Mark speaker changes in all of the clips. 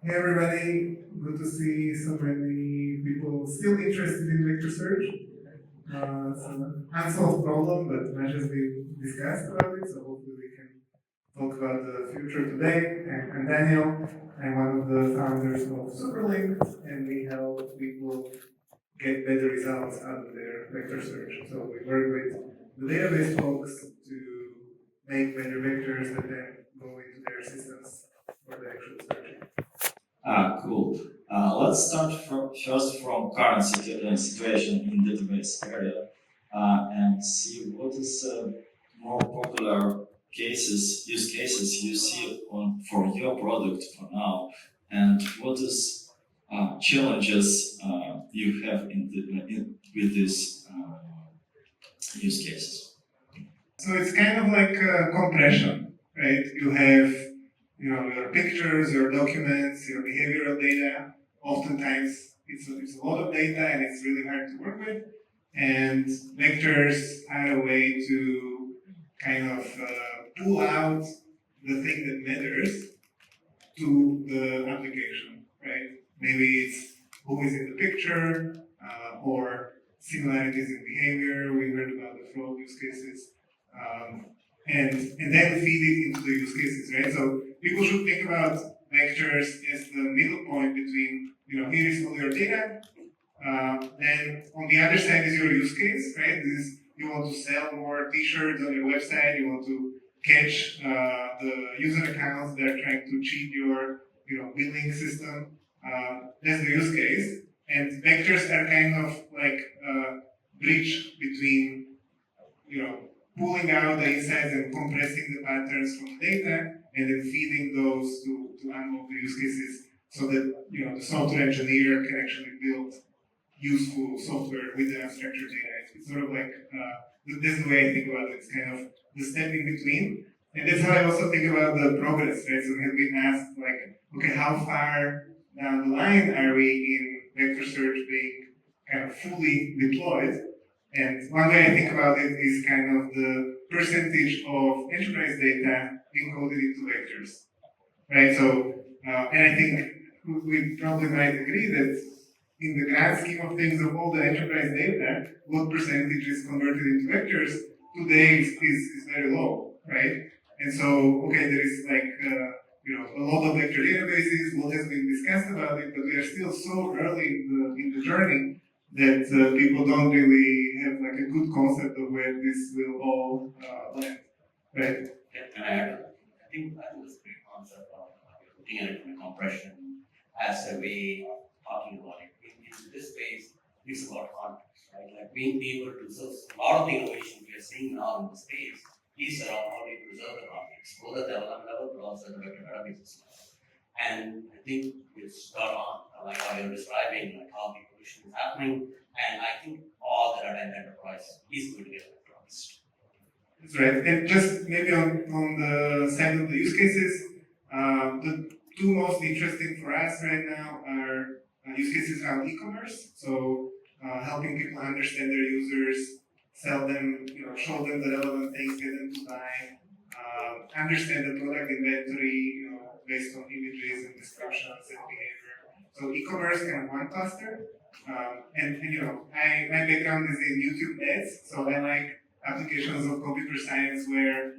Speaker 1: Hey everybody, good to see so many people still interested in vector search. It's an unsolved problem, but much has been discussed about it, so hopefully we can talk about the future today. I'm Daniel, I'm one of the founders of Superlink, and we help people get better results out of their vector search. So we work with the database folks to make better vectors that then go into their systems for the actual searching.
Speaker 2: Cool. Let's start first from current situation in database area and see what is more popular use cases you see for your product for now, and what is challenges you have with these use cases.
Speaker 1: So it's kind of like compression, right? You have, your pictures, your documents, your behavioral data. Oftentimes, it's a lot of data and it's really hard to work with. And vectors are a way to kind of pull out the thing that matters to the application, right? Maybe it's who is in the picture or similarities in behavior. We heard about the fraud use cases. And then feed it into the use cases, right? So people should think about vectors as the middle point between, here is all your data. Then on the other side is your use case, right? This is, you want to sell more t-shirts on your website, you want to catch the user accounts that are trying to cheat your billing system. That's the use case. And vectors are kind of like a bridge between pulling out the insights and compressing the patterns from the data and then feeding those to unlock the use cases so that the software engineer can actually build useful software with the unstructured data. It's sort of like, this is the way I think about it. It's kind of the step in between. And that's how I also think about the progress, right? So we have been asked, like, okay, how far down the line are we in vector search being kind of fully deployed? And one way I think about it is kind of the percentage of enterprise data encoded into vectors, right? So, and I think we probably might agree that in the grand scheme of things of all the enterprise data, what percentage is converted into vectors today is very low, right? And so, okay, there is like, a lot of vector databases, what has been discussed about it, but we are still so early in the journey that people don't really have like a good concept of where this will all land, right?
Speaker 2: Can I add? I think this great concept of looking at it from compression as a way of talking about it. In this space, it's about context, right? Like being able to preserve a lot of the innovation we are seeing now in the space is around how we preserve the context, both at the LLM level, but also at the vector databases level. And I think it's spot on, like how you're describing, like how the evolution is happening. And I think all the data in enterprise is going to get vectorized.
Speaker 1: That's right. And just maybe on the side of the use cases, the two most interesting for us right now are use cases around e-commerce. So helping people understand their users, sell them, show them the relevant things, get them to buy, understand the product inventory, based on images and descriptions and behavior. So e-commerce kind of one cluster. And my background is in YouTube ads, so I like applications of computer science where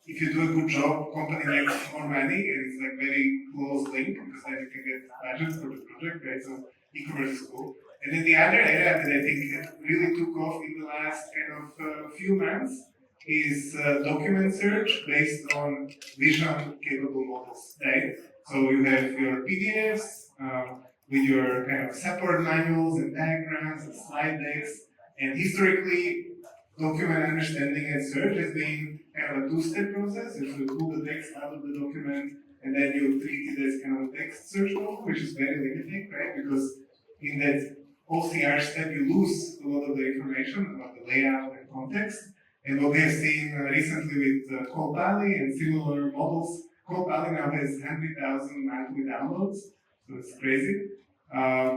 Speaker 1: if you do a good job, company makes more money, and it's like very close link because then you can get budget for the project, right? So e-commerce is cool. And then the other area that I think really took off in the last kind of few months is document search based on vision capable models, right? So you have your PDFs with your kind of support manuals and diagrams and slide decks, and historically document understanding and search has been kind of a two-step process. You pull the text out of the document and then you treat it as kind of a text search model, which is very limiting, right? Because in that OCR step, you lose a lot of the information about the layout and context. And what we have seen recently with Code Valley and similar models, Code Valley now has 100,000 monthly downloads, so it's crazy.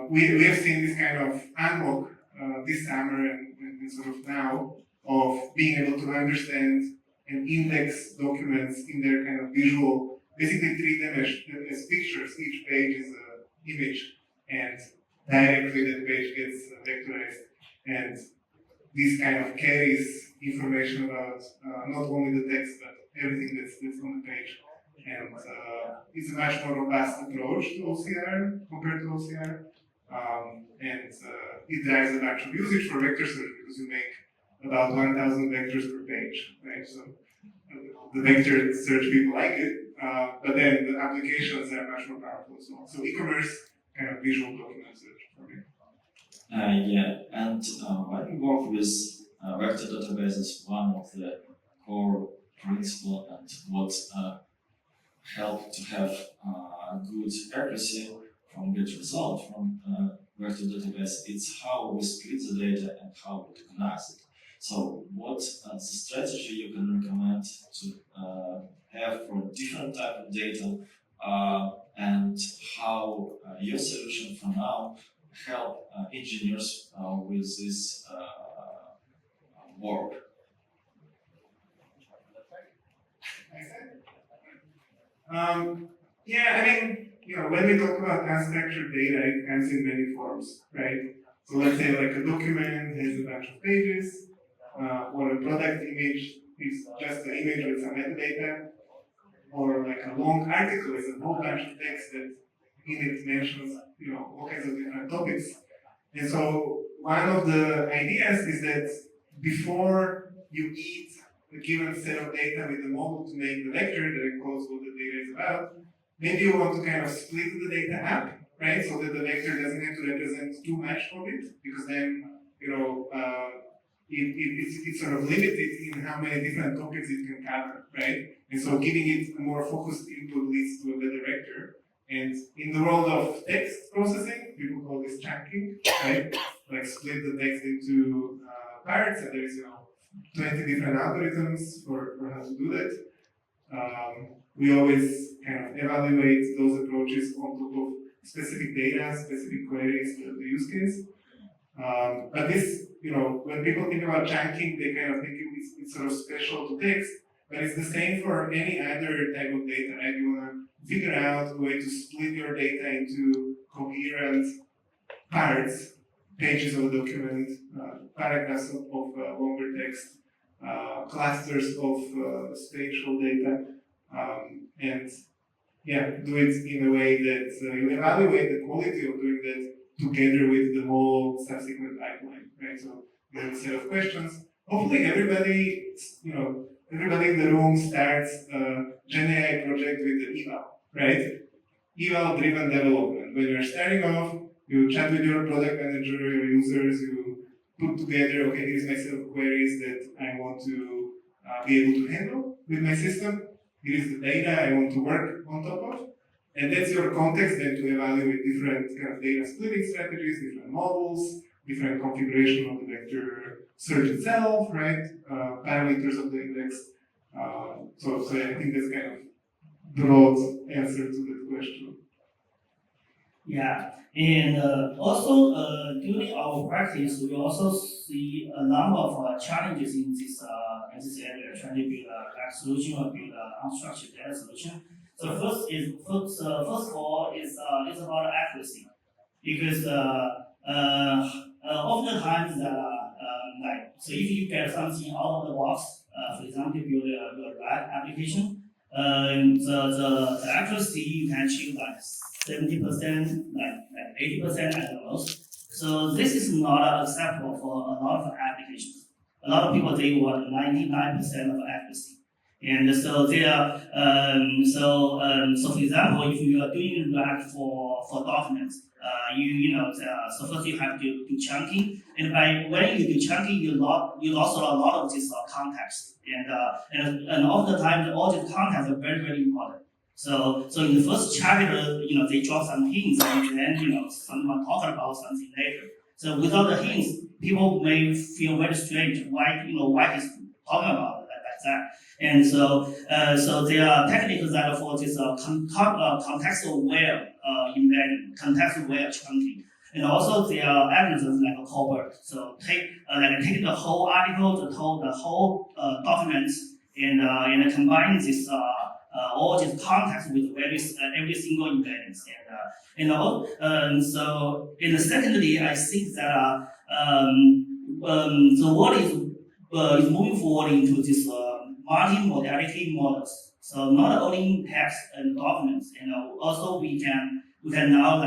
Speaker 1: We have seen this kind of unlock this summer and sort of now of being able to understand and index documents in their kind of visual basically treat them as pictures. Each page is an image, and directly that page gets vectorized. And this kind of carries information about not only the text, but everything that's on the page. And it's a much more robust approach to OCR compared to OCR. And it drives a bunch of usage for vector search because you make about 1,000 vectors per page, right? So the vector search people like it, but then the applications are much more powerful as well. So e-commerce kind of visual document search for me.
Speaker 3: Yeah, and when we work with vector databases, one of the core principles and what help to have good accuracy from get result from vector database, it's how we split the data and how we recognize it. So what the strategy you can recommend to have for different type of data and how your solution for now help engineers with this work?
Speaker 1: Yeah, I mean, when we talk about unstructured data, it comes in many forms, right? So let's say like a document has a bunch of pages, or a product image is just an image with some metadata, or like a long article is a whole bunch of text that in it mentions, all kinds of different topics. And so one of the ideas is that before you eat a given set of data with the model to make the vector that encodes what the data is about, maybe you want to kind of split the data up, right? So that the vector doesn't have to represent too much of it, because then, it's sort of limited in how many different topics it can cover, right? And so giving it a more focused input leads to a better vector. And in the world of text processing, people call this chunking, right? Like split the text into parts, and there's 20 different algorithms for how to do that. We always kind of evaluate those approaches on top of specific data, specific queries, the use case. But this, when people think about chunking, they kind of think it's sort of special to text, but it's the same for any other type of data, right? You want to figure out a way to split your data into coherent parts, pages of a document, paragraphs of longer text, clusters of spatial data, and do it in a way that you evaluate the quality of doing that together with the whole subsequent pipeline, right? So you have a set of questions. Hopefully everybody in the room starts a GenAI project with the eval, right? Eval-driven development. When you're starting off, you chat with your product manager, your users, you put together, okay, here's my set of queries that I want to be able to handle with my system. Here is the data I want to work on top of. And that's your context then to evaluate different kind of data splitting strategies, different models, different configuration of the vector search itself, right? Parameters of the index. So I think that's kind of broad answer to that question.
Speaker 4: Yeah, and also during our practice, we also see a number of challenges in this area, trying to build a solution or build an unstructured data solution. So first of all is about accuracy, because oftentimes so if you get something out of the box, for example, build your RAG application, the accuracy you can achieve like 70%, like 80% at the most. So this is not acceptable for a lot of applications. A lot of people they want 99% of accuracy. And so they are, so for example, if you are doing RAG for documents, so first you have to do chunking, and when you do chunking, you lost a lot of this context, and all the time all the context are very, very important. So in the first chapter, they drop some hints, and then someone talking about something later. So without the hints, people may feel very strange. Why he's talking about it like that? And so there are techniques that for this context-aware embedding, context-aware chunking, and also there are algorithms like a covert. So take the whole article, the whole documents, and combine this all these contacts with every single embeddings. And secondly, I think that the world is moving forward into this multi-modality models. So not only text and documents, also we can now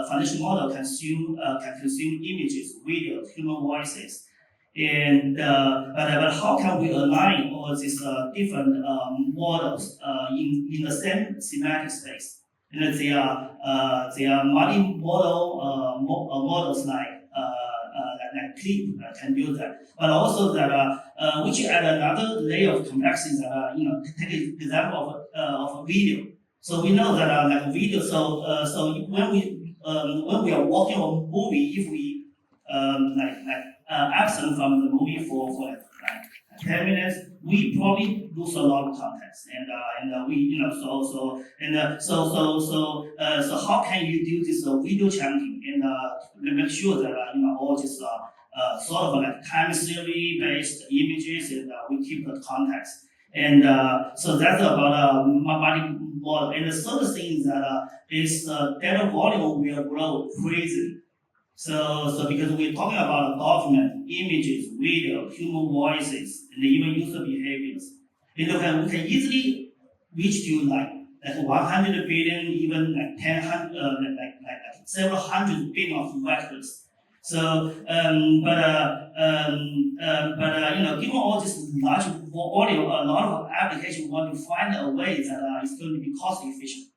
Speaker 4: foundation model can consume images, video, human voices, but how can we align all these different models in the same semantic space? They are multi-modal models like clip can do that, but also which add another layer of complexity that take an example of a video. So we know that like video. So when we are watching a movie, if we absent from the movie for like 10 minutes, we probably lose a lot of context, and we so how can you do this video chunking and make sure that all this sort of like time series based images and we keep the context. And so that's about multi model. And the third thing is that is data volume will grow crazy. So because we're talking about document, images, video, human voices, and even user behaviors, we can easily reach to like 100 billion, even like 10, like several hundred billion of vectors. So, given all this large volume, a lot of applications want to find a way that is going to be cost efficient.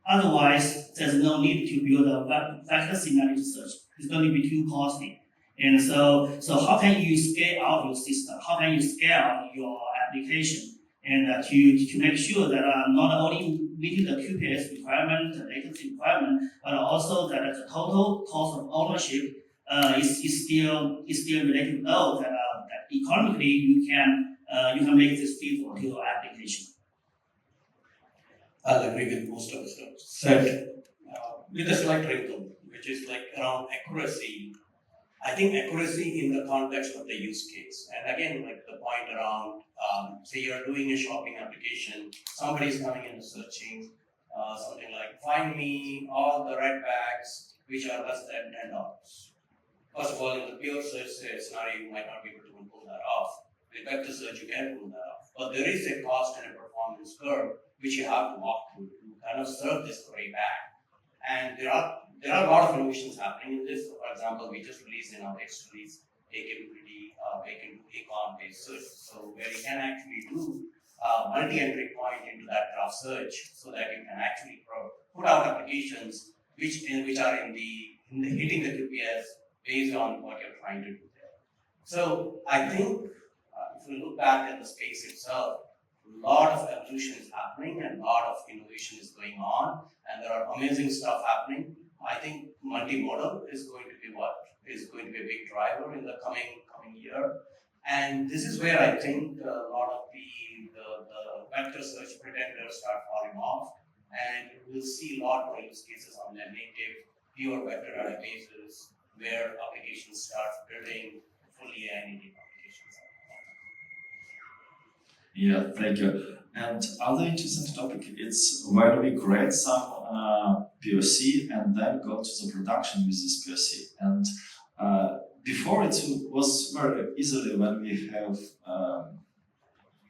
Speaker 4: Otherwise, there's no need to build a vector semantic search. It's going to be too costly. And so how can you scale out your system? How can you scale out your application? And to make sure that not only meeting the QPS requirement, the latency requirement, but also that the total cost of ownership is still relatively low. That economically you can make this feasible to your application.
Speaker 2: I'll agree with most of the stuff said, with a slight wrinkle, which is like around accuracy. I think accuracy in the context of the use case. And again, like the point around, say you're doing a shopping application, somebody's coming in and searching something like, find me all the red bags which are less than $10. First of all, in the pure search scenario, you might not be able to pull that off. With vector search, you can pull that off. But there is a cost and a performance curve which you have to walk through to kind of serve this query back. And there are a lot of innovations happening in this. So for example, we just released in our next release a capability can do econ based search. So where you can actually do multi-entry point into that graph search, so that you can actually put out applications which are in the hitting the QPS based on what you're trying to do there. So I think if we look back at the space itself, a lot of evolution is happening and a lot of innovation is going on, and there are amazing stuff happening. I think multimodal is going to be a big driver in the coming year. And this is where I think a lot of the vector search pretenders start falling off, and we'll see a lot more use cases on the native pure vector databases where applications start building fully AI-native applications.
Speaker 3: Yeah, thank you. And other interesting topic is when we create some POC and then go to the production with this POC. And before it was very easily when we have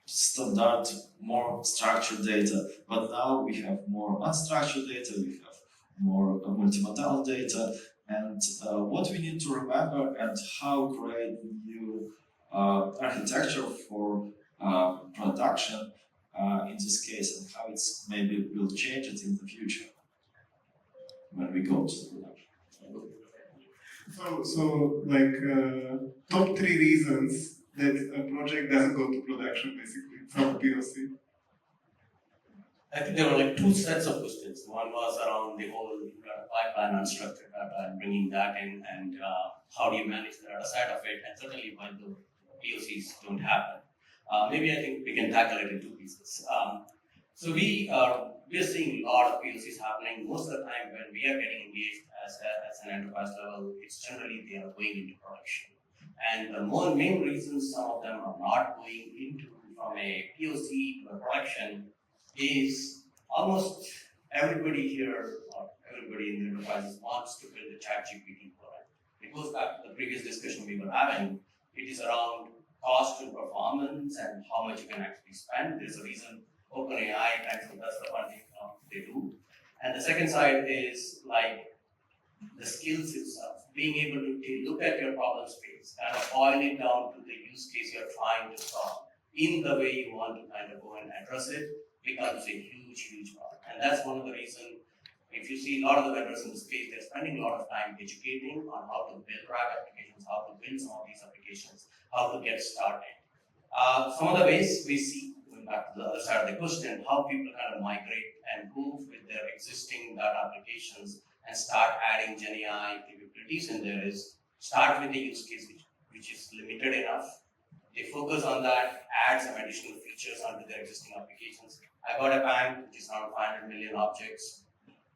Speaker 3: standard, more structured data, but now we have more unstructured data, we have more multimodal data, and what we need to remember and how create new architecture for production in this case, and how it's maybe will change it in the future when we go to the production.
Speaker 1: So top 3 reasons that a project doesn't go to production, basically, from POC.
Speaker 2: I think there were like 2 sets of questions. One was around the whole data pipeline, unstructured data, and bringing that in, and how do you manage the data side of it, and certainly why the POCs don't happen. Maybe I think we can tackle it in 2 pieces. So we are seeing a lot of POCs happening. Most of the time when we are getting engaged as an enterprise level, it's generally they are going into production. And the main reasons some of them are not going into from a POC to a production is almost everybody here, or everybody in the enterprises wants to build a chat GPT product. It goes back to the previous discussion we were having. It is around cost and performance and how much you can actually spend. There's a reason OpenAI actually does the funding they do. And the second side is like the skills itself, being able to look at your problem space and boil it down to the use case you're trying to solve in the way you want to kind of go and address it becomes a huge problem. And that's one of the reasons if you see a lot of the vendors in the space, they're spending a lot of time educating on how to build RAG applications, how to build some of these applications, how to get started. Some of the ways we see, going back to the other side of the question, how people kind of migrate and move with their existing data applications and start adding GenAI capabilities in there is start with the use case which is limited enough. They focus on that, add some additional features onto their existing applications. I got a bank which is around 500 million objects.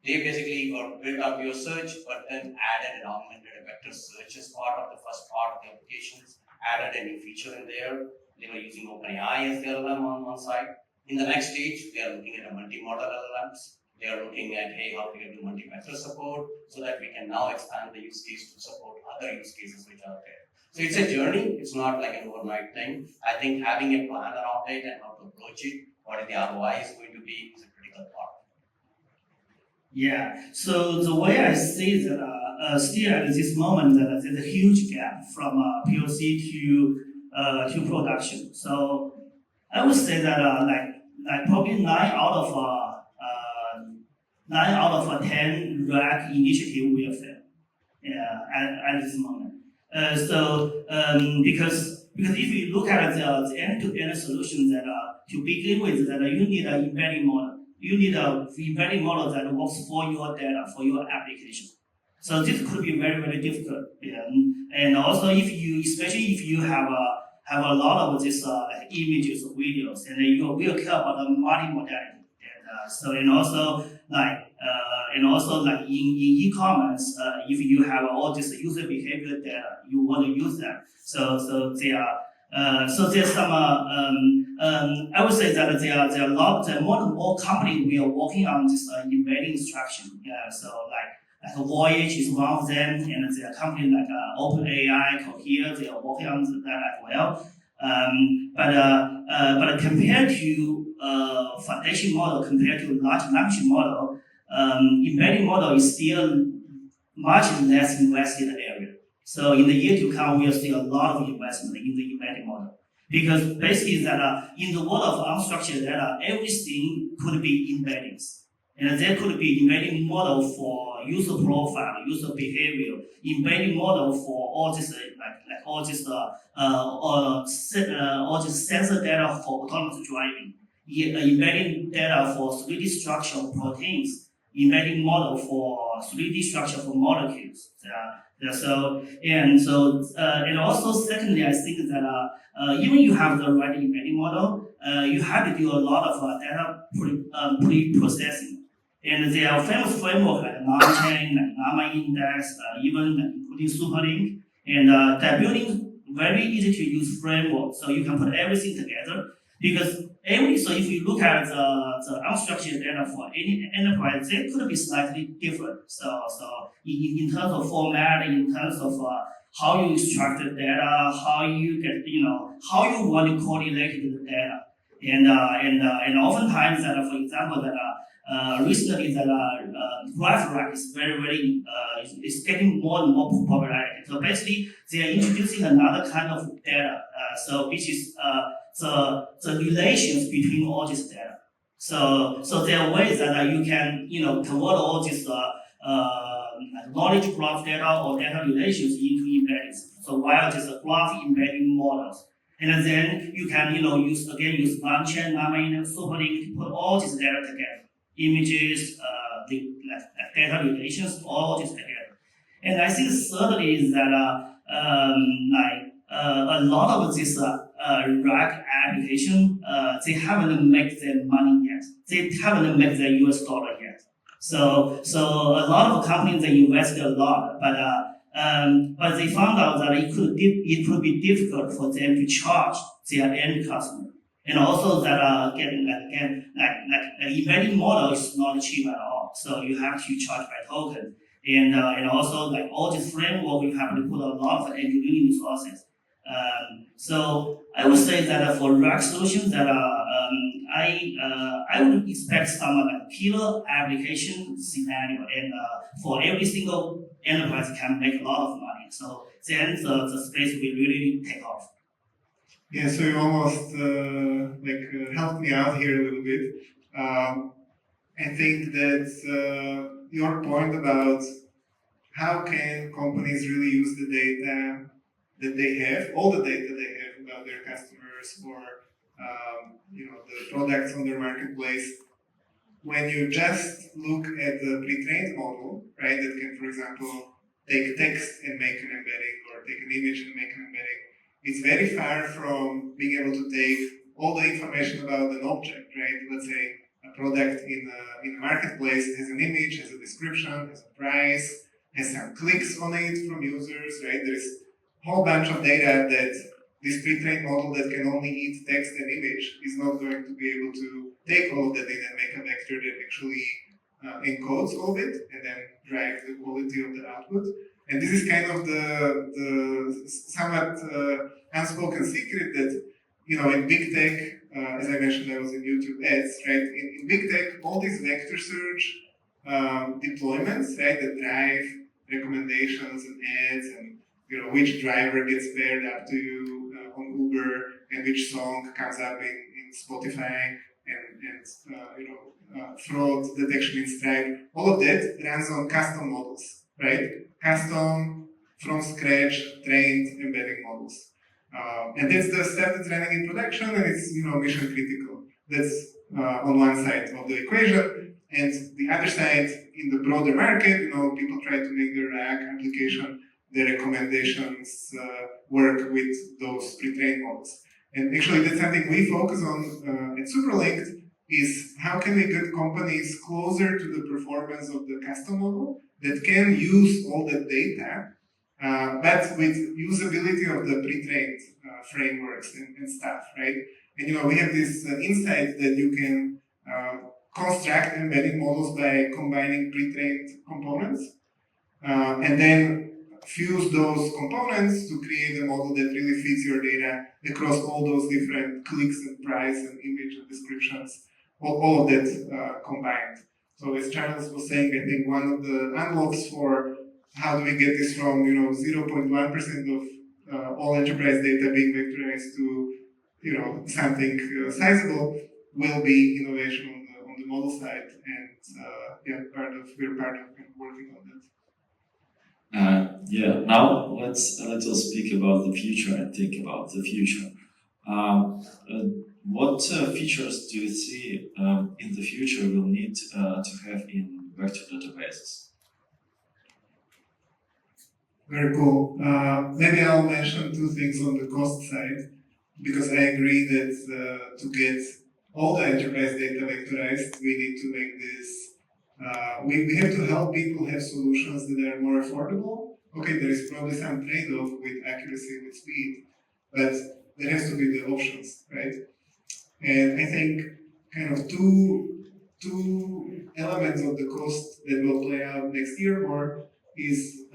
Speaker 2: They basically built up your search, but then added and augmented a vector search as part of the first part of the applications, added a new feature in there. They were using OpenAI as the LLM on one side. In the next stage, they are looking at a multi-model LLMs. They are looking at, hey, how we can do multi-vector support so that we can now expand the use case to support other use cases which are there. So it's a journey. It's not like an overnight thing. I think having a plan around it and how to approach it, what the ROI is going to be, is a critical part.
Speaker 4: Yeah, so the way I see that still at this moment that there's a huge gap from POC to production. So I would say that like probably 9 out of 10 RAG initiative will fail. Yeah, at this moment. Because if you look at the end-to-end solution that to begin with that you need an embedding model. You need an embedding model that works for your data, for your application. So this could be very difficult. Yeah. And also, especially if you have a lot of these images or videos, and you will care about the multimodality. And also like in e-commerce, if you have all this user behavior data, you want to use them. So there's some. I would say that there are a lot. More and more companies we are working on this embedding instruction. Yeah. So like Voyage is one of them, and there are companies like OpenAI, Cohere. They are working on that as well. But compared to foundation model, compared to large language model, embedding model is still much less invested area. So in the year to come, we'll see a lot of investment in the embedding model. Because basically that in the world of unstructured data, everything could be embeddings. And there could be embedding model for user profile, user behavior, embedding model for all this all this sensor data for autonomous driving, embedding data for 3D structure of proteins, embedding model for 3D structure for molecules. And also secondly, I think that even you have the right embedding model, you have to do a lot of data pre-processing. And there are famous frameworks like non-chain, like Llama Index, even including Superlink, and they're building very easy to use framework, so you can put everything together. Because so if you look at the unstructured data for any enterprise, they could be slightly different. So in terms of format, in terms of how you extract the data, how you get, how you want to correlate the data, and oftentimes that, for example, that recently that GraphRag is very is getting more and more popularity. So basically, they are introducing another kind of data, which is the relations between all this data. So there are ways that you can convert all this knowledge graph data or data relations into embeddings. So while there's a graph embedding models, and then you can use non-chain, Llama-Index, Superlink to put all this data together, images, data relations, all this together. And I think thirdly is that a lot of this RAG application, they haven't made their money yet. They haven't made their US dollar yet. So a lot of companies, they invest a lot, but they found out that it could be difficult for them to charge their end customer. And also that embedding model is not cheap at all. So you have to charge by token. And also like all this framework, you have to put a lot of engineering resources. So I would say that for rack solutions that I would expect some like killer application scenario, and for every single enterprise can make a lot of money. So then the space will really take off.
Speaker 1: Yeah, so you almost helped me out here a little bit. I think that your point about how can companies really use the data that they have, all the data they have about their customers or the products on their marketplace. When you just look at the pre-trained model, right, that can, for example, take text and make an embedding or take an image and make an embedding, it's very far from being able to take all the information about an object, right? Let's say a product in a marketplace has an image, has a description, has a price, has some clicks on it from users, right? There's a whole bunch of data that this pre-trained model that can only eat text and image is not going to be able to take all of that data and make a vector that actually encodes all of it and then drive the quality of the output. And this is kind of the somewhat unspoken secret that, in big tech, as I mentioned, I was in YouTube ads, right? In big tech, all these vector search deployments, right, that drive recommendations and ads and which driver gets paired up to you on Uber and which song comes up in Spotify and fraud detection in Stripe. All of that runs on custom models, right? Custom, from scratch, trained embedding models. And that's the step that's running in production, and it's mission critical. That's on one side of the equation, and the other side in the broader market, people try to make their RAG application, the recommendations work with those pre-trained models. And actually, that's something we focus on at Superlinked, is how can we get companies closer to the performance of the custom model that can use all the data, but with usability of the pre-trained frameworks and stuff, right? And we have this insight that you can construct embedding models by combining pre-trained components, and then fuse those components to create a model that really fits your data across all those different clicks and price and image and descriptions, all of that combined. So as Charles was saying, I think one of the unlocks for how do we get this from 0.1% of all enterprise data being vectorized to something sizable will be innovation on the model side, and we're part of working on that.
Speaker 3: Now let's speak about the future and think about the future. What features do you see in the future we'll need to have in vector databases?
Speaker 1: Very cool. Maybe I'll mention two things on the cost side, because I agree that to get all the enterprise data vectorized, we need to make this. We have to help people have solutions that are more affordable. Okay, there is probably some trade-off with accuracy and with speed, but there has to be the options, right? And I think kind of two elements of the cost that will play out next year more is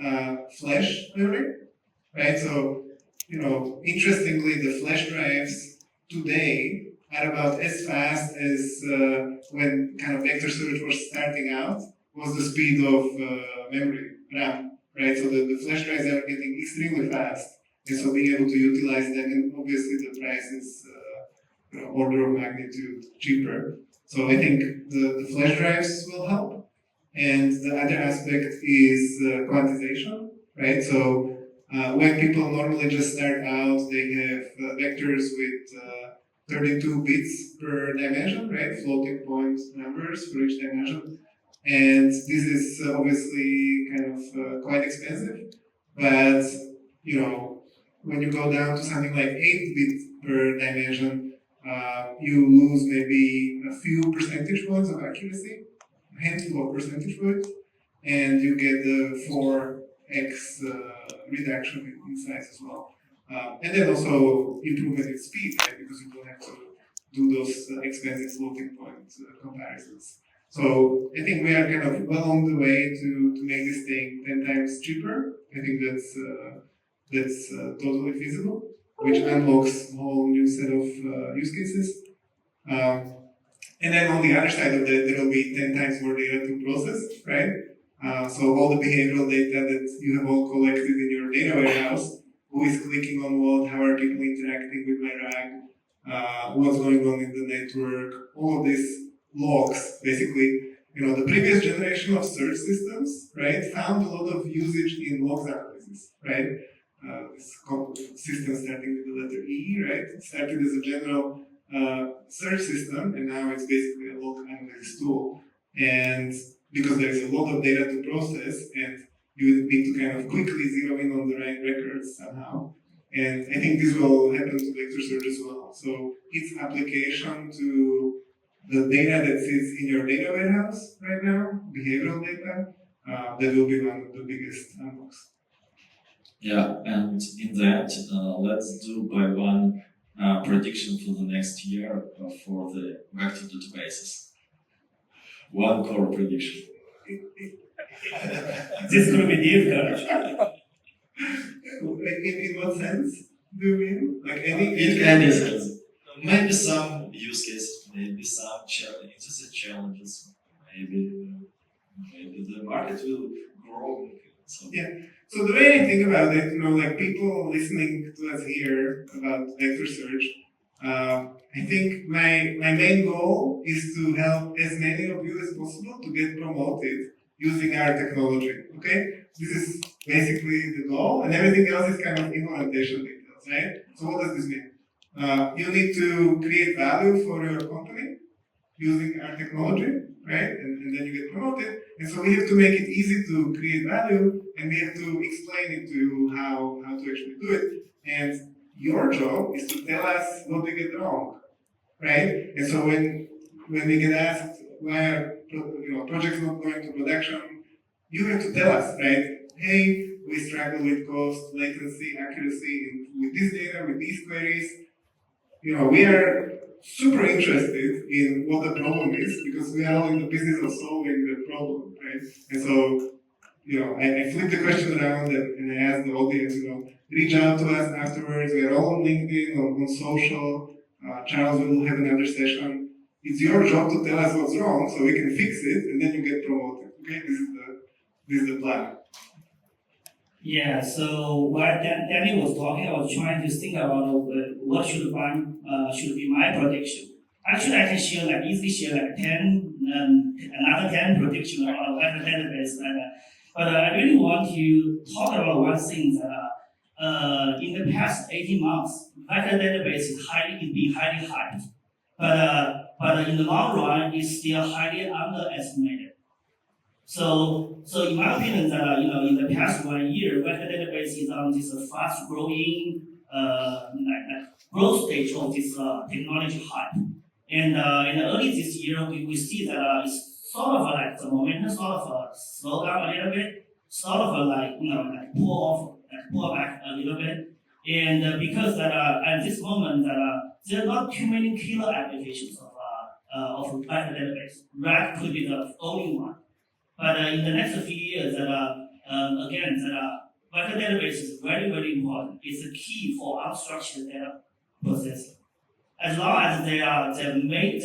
Speaker 1: flash memory, right? So, interestingly, the flash drives today are about as fast as when kind of vector search was starting out was the speed of memory, RAM, right? So the flash drives are getting extremely fast, and so being able to utilize them, and obviously the price is order of magnitude cheaper. So I think the flash drives will help. And the other aspect is quantization, right? So when people normally just start out, they have vectors with 32 bits per dimension, right? Floating point numbers for each dimension. And this is obviously kind of quite expensive. But, when you go down to something like 8 bits per dimension, you lose maybe a few percentage points of accuracy, a handful of percentage points, and you get the 4x reduction in size as well. And then also improvement in speed, right? Because you don't have to do those expensive floating point comparisons. So I think we are kind of well on the way to make this thing 10 times cheaper. I think that's totally feasible, which unlocks a whole new set of use cases. And then on the other side of that, there will be 10 times more data to process, right? So all the behavioral data that you have all collected in your data warehouse, who is clicking on what, how are people interacting with my RAG, what's going on in the network, all of these logs, basically. The previous generation of search systems, right, found a lot of usage in logs analysis, right? This system starting with the letter E, right? It started as a general search system, and now it's basically a log analysis tool. And because there is a lot of data to process, and you need to kind of quickly zero in on the right records somehow. And I think this will happen to vector search as well. So its application to the data that sits in your data warehouse right now, behavioral data, that will be one of the biggest unlocks.
Speaker 3: Yeah, and in that, let's do by one prediction for the next year for the vector databases. One core prediction.
Speaker 4: This could be difficult.
Speaker 1: In what sense do you mean? Like
Speaker 3: In any sense. Maybe some use cases, maybe some interesting challenges, maybe the market will grow. So.
Speaker 1: Yeah. So the way I think about it, like people listening to us here about vector search, I think my main goal is to help as many of you as possible to get promoted using our technology. Okay? This is basically the goal, and everything else is kind of implementation details, right? So what does this mean? You need to create value for your company using our technology, right? And then you get promoted. And so we have to make it easy to create value, and we have to explain it to you how to actually do it. And your job is to tell us what we get wrong, right? And so when we get asked why are projects not going to production, you have to tell us, right? Hey, we struggle with cost, latency, accuracy with this data, with these queries. We are super interested in what the problem is because we are all in the business of solving the problem, right? And so, I flip the question around and I ask the audience, reach out to us afterwards. We are all on LinkedIn, on social. Charles will have another session. It's your job to tell us what's wrong so we can fix it and then you get promoted. Okay, this is the plan.
Speaker 4: Yeah, so while Danny was talking, I was trying to think about what should be my prediction. Actually, I can easily share 10, another 10 prediction about vector database. But I really want to talk about one thing that in the past 18 months, vector database is being highly hyped. But in the long run, it's still highly underestimated. So in my opinion, that in the past 1 year, vector database is on this fast-growing growth stage of this technology hype. And early this year, we see that it's sort of like the momentum sort of slow down a little bit, sort of pull back a little bit. And because that at this moment there are not too many killer applications of vector database. RAG could be the only one. But in the next few years, again, vector database is very, very important. It's a key for unstructured data processing. As long as there are many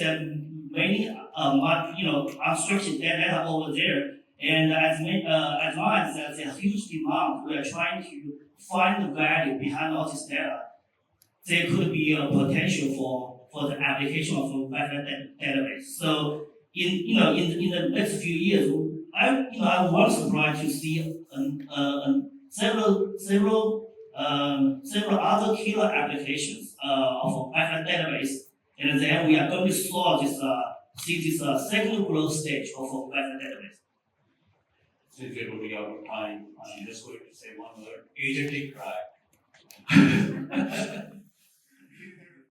Speaker 4: unstructured data over there, and as long as there's a huge demand, we are trying to find the value behind all this data. There could be a potential for the application of a vector database. So in the next few years, I was surprised to see several other killer applications of a vector database, and then we are going to solve this second growth stage of a vector database.
Speaker 2: Since we're running out of time, I'm just going to say one word: agentic RAG.